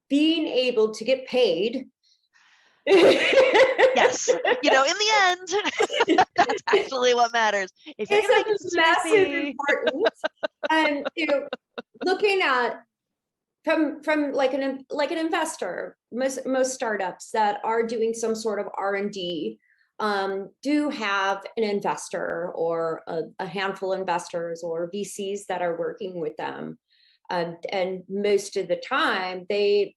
being able to get paid. Yes, in the end, that's actually what matters. If you're going to make it massive sweet. importance. And looking at from like an investor, most startups that are doing some sort of R&D do have an investor or a handful of investors or VCs that are working with them, and most of the time they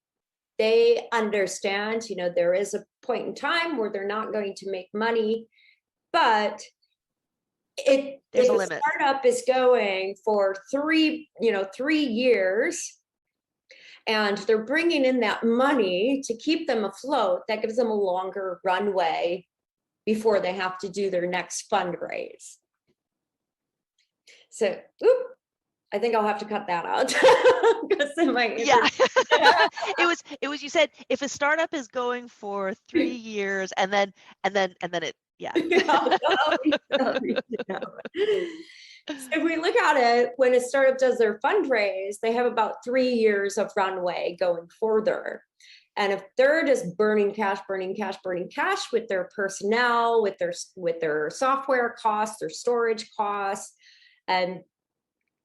understand, there is a point in time where they're not going to make money, but there's if a a limit. startup is going for 3 years and they're bringing in that money to keep them afloat, that gives them a longer runway before they have to do their next fundraise. So, I think I'll have to cut that out. Yeah. it was you said if a startup is going for 3 years and then it, yeah. So if we look at it, when a startup does their fundraise, they have about 3 years of runway going further. And if they're just burning cash with their personnel, with their software costs, their storage costs, and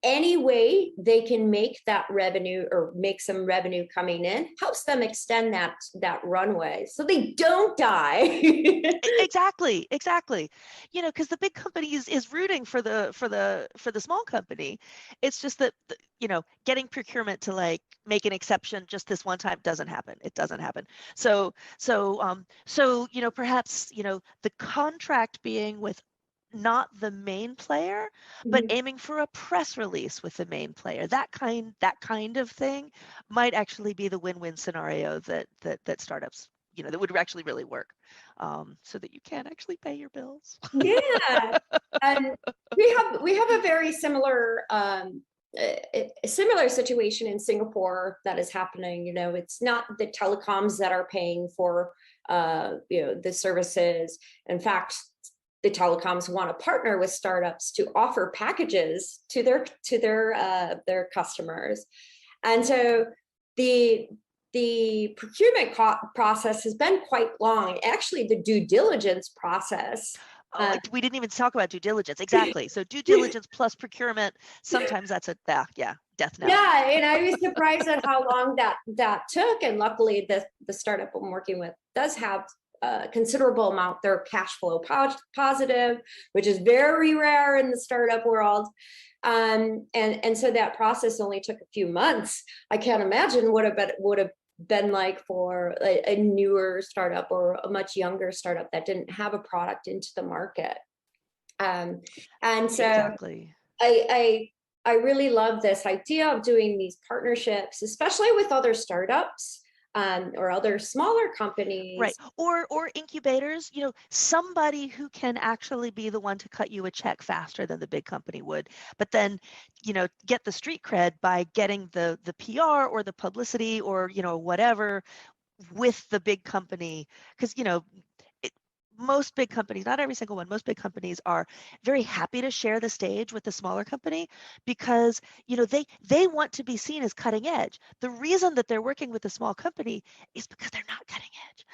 any way they can make that revenue or make some revenue coming in helps them extend that runway so they don't die. Exactly. Because the big company is rooting for the small company. It's just that getting procurement to like make an exception just this one time doesn't happen. It doesn't happen. So perhaps the contract being with not the main player, but aiming for a press release with the main player, that kind of thing might actually be the win-win scenario that startups, that would actually really work, so that you can actually pay your bills. Yeah, and we have a very similar situation in Singapore that is happening. It's not the telecoms that are paying for the services. In fact, the telecoms want to partner with startups to offer packages to their customers, and so the procurement process has been quite long. Actually, the due diligence process. We didn't even talk about due diligence. Exactly. So due diligence plus procurement, sometimes that's a death knell. Yeah, and I was surprised at how long that took. And luckily, the startup I'm working with does have a considerable amount. They're cash flow positive, which is very rare in the startup world. And so that process only took a few months. I can't imagine what it would have been like for a newer startup or a much younger startup that didn't have a product into the market. And so exactly. I really love this idea of doing these partnerships, especially with other startups. Or other smaller companies, right? Or incubators. Somebody who can actually be the one to cut you a check faster than the big company would, but then get the street cred by getting the PR or the publicity or whatever with the big company, because most big companies, not every single one, most big companies are very happy to share the stage with the smaller company because, they want to be seen as cutting edge. The reason that they're working with a small company is because they're not cutting edge,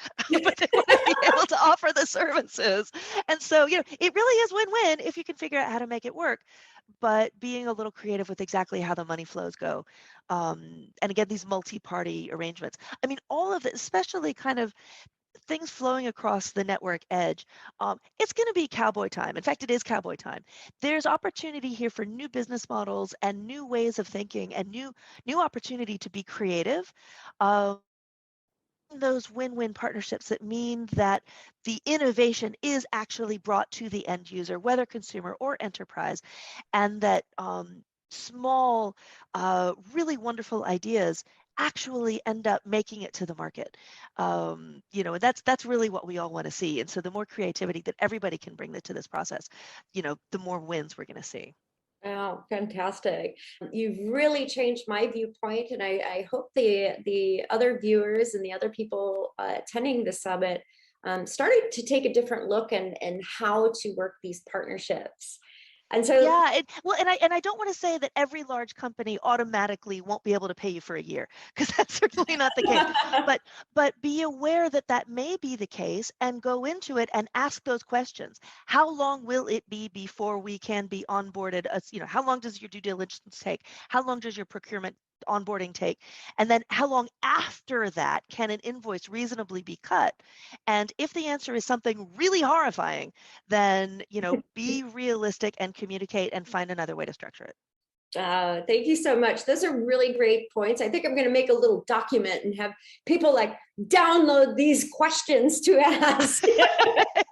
but they want to be able to offer the services. And so, it really is win-win if you can figure out how to make it work, but being a little creative with exactly how the money flows go. And again, these multi-party arrangements. I mean, all of it, especially kind of things flowing across the network edge, it's going to be cowboy time. In fact, it is cowboy time. There's opportunity here for new business models and new ways of thinking and new opportunity to be creative. Those win-win partnerships that mean that the innovation is actually brought to the end user, whether consumer or enterprise, and that small, really wonderful ideas actually end up making it to the market. And that's really what we all want to see. And so the more creativity that everybody can bring to this process, the more wins we're going to see. Oh, fantastic. You've really changed my viewpoint, and I hope the other viewers and the other people attending the summit started to take a different look and how to work these partnerships. And so Yeah, and I don't want to say that every large company automatically won't be able to pay you for a year, because that's certainly not the case. But be aware that that may be the case, and go into it and ask those questions. How long will it be before we can be onboarded? How long does your due diligence take? How long does your procurement onboarding take? And then how long after that can an invoice reasonably be cut? And if the answer is something really horrifying, then be realistic and communicate and find another way to structure it. Thank you so much. Those are really great points. I think I'm going to make a little document and have people like download these questions to ask.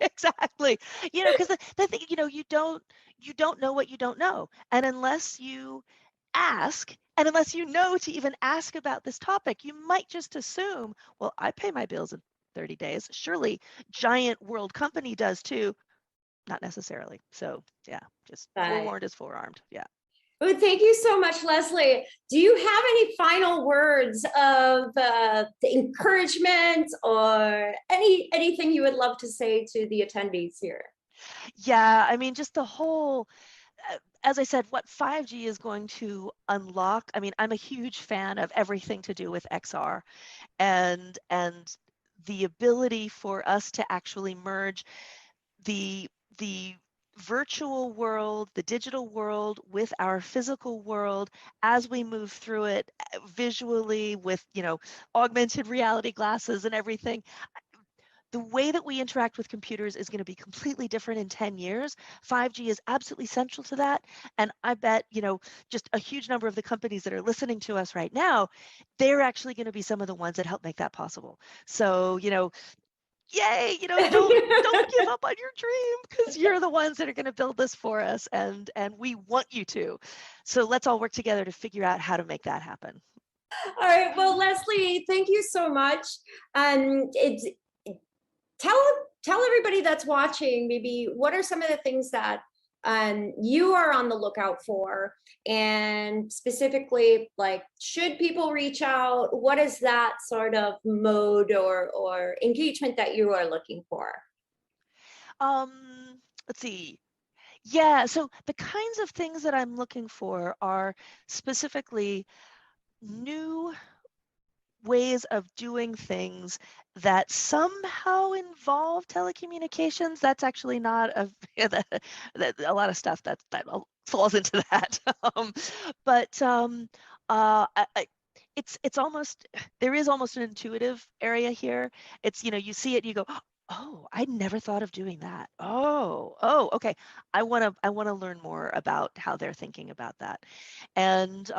Exactly. Because the thing, you don't know what you don't know. And unless you ask, and unless you know to even ask about this topic, you might just assume, well, I pay my bills in 30 days. Surely giant world company does too. Not necessarily. So yeah, just forewarned is forearmed. Yeah. Well, thank you so much, Lesley. Do you have any final words of the encouragement or anything you would love to say to the attendees here? Yeah, I mean, just the whole, as I said, what 5G is going to unlock. I mean, I'm a huge fan of everything to do with XR, and the ability for us to actually merge the virtual world, the digital world, with our physical world as we move through it visually with, augmented reality glasses and everything. The way that we interact with computers is going to be completely different in 10 years. 5G is absolutely central to that. And I bet, just a huge number of the companies that are listening to us right now, they're actually going to be some of the ones that help make that possible. So, yay, don't give up on your dream, because you're the ones that are going to build this for us, and we want you to. So let's all work together to figure out how to make that happen. All right. Well, Lesley, thank you so much. It's tell everybody that's watching, maybe what are some of the things that you are on the lookout for, and specifically, like, should people reach out? What is that sort of mode or engagement that you are looking for? Let's see. Yeah, so the kinds of things that I'm looking for are specifically new ways of doing things that somehow involve telecommunications. That's actually not a lot of stuff that falls into that. But it's almost, there is almost an intuitive area here. It's, you see it and you go, oh, I never thought of doing that. Oh, okay. I want to learn more about how they're thinking about that. And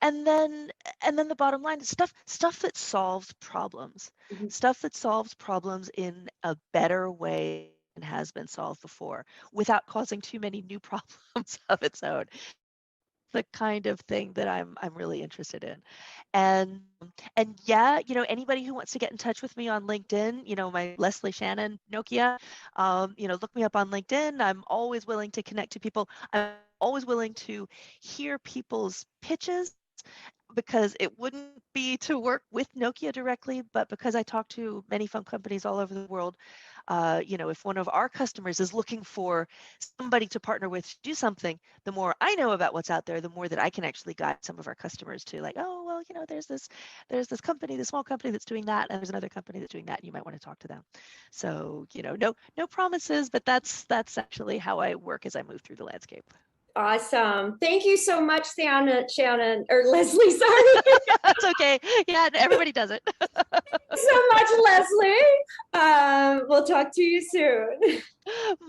and then the bottom line is stuff that solves problems. Mhm. Stuff that solves problems in a better way than has been solved before, without causing too many new problems of its own. The kind of thing that I'm really interested in. And yeah, anybody who wants to get in touch with me on LinkedIn, my Lesley Shannon Nokia, look me up on LinkedIn. I'm always willing to connect to people. I'm always willing to hear people's pitches, because it wouldn't be to work with Nokia directly, but because I talk to many phone companies all over the world. If one of our customers is looking for somebody to partner with to do something, the more I know about what's out there, the more that I can actually guide some of our customers to, like, oh, well, there's this company, this small company that's doing that, and there's another company that's doing that, and you might want to talk to them. So, no promises, but that's actually how I work as I move through the landscape. Awesome. Thank you so much, Shannon, or Lesley, sorry. That's okay. Yeah, everybody does it. So much, Lesley. We'll talk to you soon.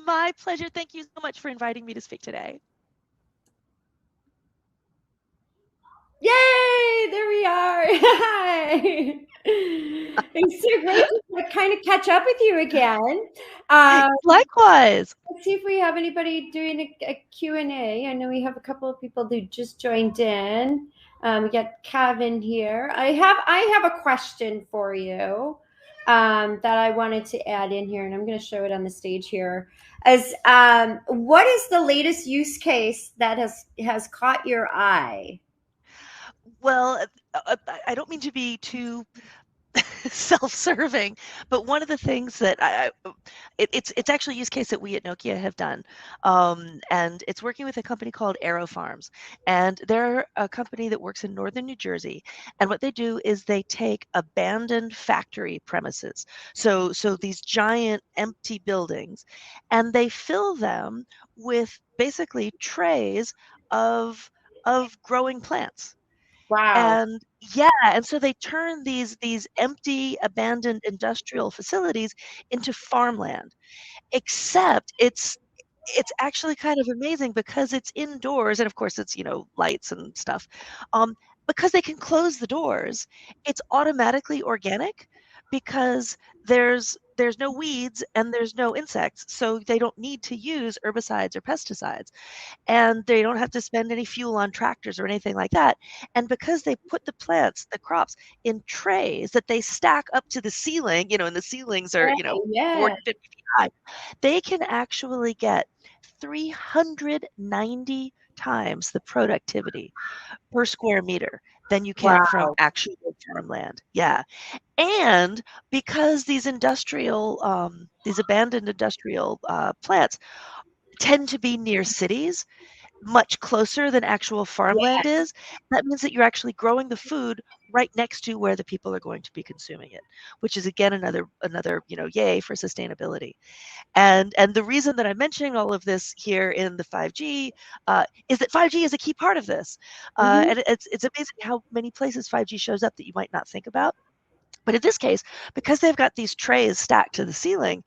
My pleasure. Thank you so much for inviting me to speak today. Yay, there we are. Hi. It's so great to kind of catch up with you again. Likewise. Let's see if we have anybody doing a Q&A. I know we have a couple of people who just joined in. We got Kevin here. I have a question for you that I wanted to add in here, and I'm going to show it on the stage here. As what is the latest use case that has caught your eye? Well, I don't mean to be too self-serving. But one of the things that it's actually a use case that we at Nokia have done, and it's working with a company called Aero Farms, and they're a company that works in northern New Jersey. And what they do is they take abandoned factory premises, so these giant empty buildings, and they fill them with basically trays of growing plants. Wow. And yeah, and so they turn these empty, abandoned industrial facilities into farmland. Except it's actually kind of amazing because it's indoors, and of course it's, lights and stuff. Um, because they can close the doors, it's automatically organic because there's no weeds and there's no insects, so they don't need to use herbicides or pesticides, and they don't have to spend any fuel on tractors or anything like that. And because they put the plants, the crops, in trays that they stack up to the ceiling, and the ceilings are, Right, yeah. 40, 50 feet high, they can actually get 390 times the productivity per square meter than you can from Wow. actual farmland. Yeah. And because these abandoned industrial plants tend to be near cities, much closer than actual farmland Yes. is, that means that you're actually growing the food right next to where the people are going to be consuming it, which is again another yay for sustainability. And the reason that I'm mentioning all of this here in the 5G is that 5G is a key part of this, Mhm. and it's amazing how many places 5G shows up that you might not think about. But in this case, because they've got these trays stacked to the ceiling,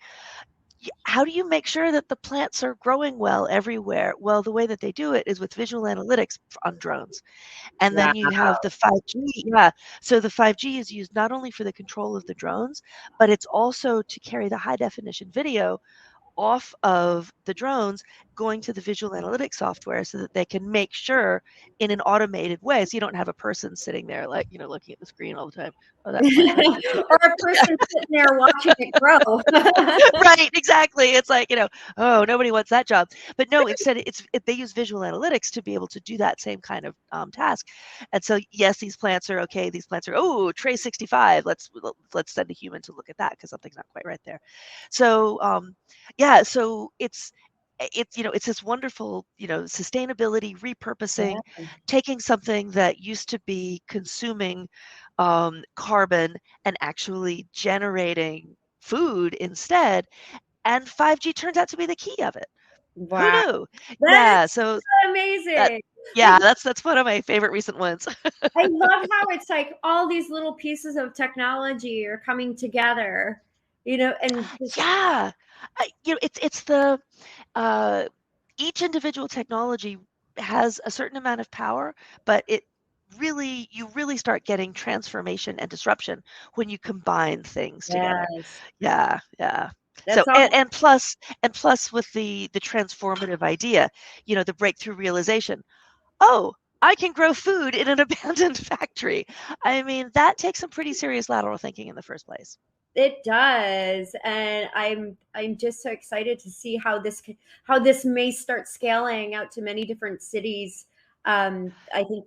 how do you make sure that the plants are growing well everywhere? Well, the way that they do it is with visual analytics on drones. And then you have the 5G. Yeah. So the 5G is used not only for the control of the drones, but it's also to carry the high definition video off of the drones going to the visual analytics software so that they can make sure in an automated way, so you don't have a person sitting there like looking at the screen all the time. Oh, that plant has been taken. Or a person sitting there watching it grow. Right, exactly. It's like, oh, nobody wants that job. But no, instead they use visual analytics to be able to do that same kind of task. And so yes, these plants are okay. These plants are, oh, tray 65. Let's send a human to look at that because something's not quite right there. So yeah, so it's this wonderful sustainability, repurposing, Yeah. taking something that used to be consuming carbon and actually generating food instead. And 5G turns out to be the key of it. Who Wow. knew? That is Yeah, so amazing. I yeah, that's one of my favorite recent ones. I love how it's like all these little pieces of technology are coming together, and just Yeah. It's the uh each individual technology has a certain amount of power, but you really start getting transformation and disruption when you combine things together. yes. Yeah, yeah. So That's all. and plus with the transformative idea, the breakthrough realization, oh, I can grow food in an abandoned factory. I mean, that takes some pretty serious lateral thinking in the first place. It does, and I'm just so excited to see how this may start scaling out to many different cities. I think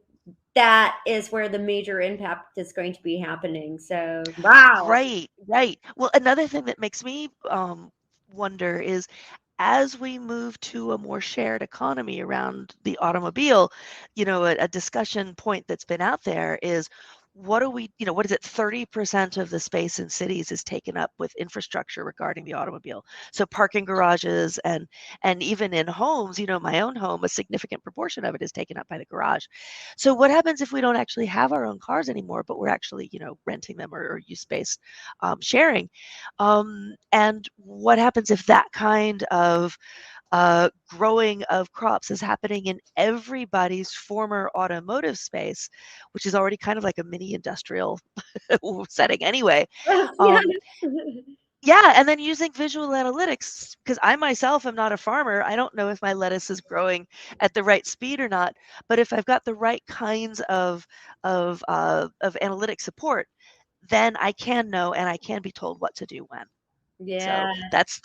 that is where the major impact is going to be happening. So, wow. Right, right. Well, another thing that makes me wonder is as we move to a more shared economy around the automobile, a discussion point that's been out there is what is it, 30% of the space in cities is taken up with infrastructure regarding the automobile. So parking garages and even in homes, my own home, a significant proportion of it is taken up by the garage. So what happens if we don't actually have our own cars anymore, but we're actually, renting them or use-based sharing? And what happens if that kind of growing of crops is happening in everybody's former automotive space, which is already kind of like a mini industrial setting anyway. Yes. Um, yeah, and then using visual analytics, because I myself am not a farmer. I don't know if my lettuce is growing at the right speed or not. But if I've got the right kinds of analytic support, then I can know and I can be told what to do when. So Yeah. that's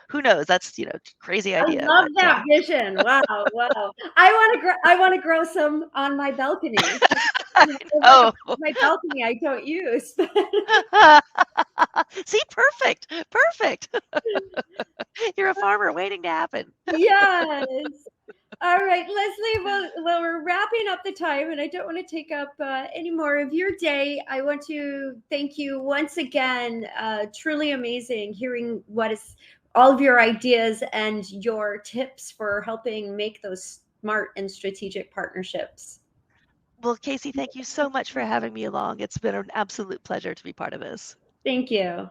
who knows? That's crazy I idea, love but that vision. Wow, wow. I want to grow some on my balcony. You know, there's like oh, my balcony I don't use. see, perfect, perfect. You're a farmer waiting to happen. Yes. All right, Lesley, well, we're wrapping up the time, and I don't want to take up any more of your day. I want to thank you once again. Truly amazing hearing what is all of your ideas and your tips for helping make those smart and strategic partnerships. Well, Casey, thank you so much for having me along. It's been an absolute pleasure to be part of this. Thank you.